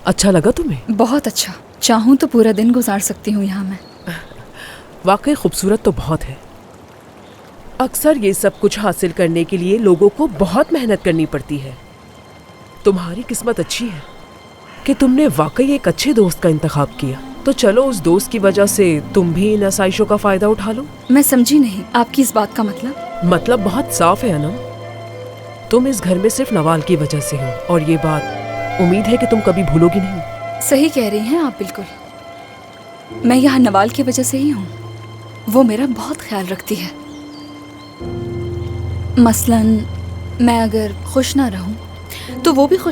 अच्छा लगा तुम्हें? बहुत अच्छा। चाहूँ तो पूरा दिन गुजार सकती हूँ यहाँ मैं। वाकई खूबसूरत तो बहुत है। अक्सर ये सब कुछ हासिल करने के लिए लोगों को बहुत मेहनत करनी पड़ती है। तुम्हारी किस्मत अच्छी है कि तुमने वाकई एक अच्छे दोस्त का इंतखाब किया। तो चलो उस दोस्त की वजह से तुम भी इन आसाइशों का फायदा उठा लो। मैं समझी नहीं आपकी इस बात का मतलब। मतलब बहुत साफ है अनम, तुम इस घर में सिर्फ नवाल की वजह से हो, और ये बात उम्मीद है कि तुम कभी भूलोगी नहीं। सही कह रही हैं आप बिल्कुल। मैं यहाँ नवाल की वजह से ही हूँ। वो मेरा बहुत ख्याल रखती है। मसलन मैं अगर खुश ना रहूँ तो वो भी खुश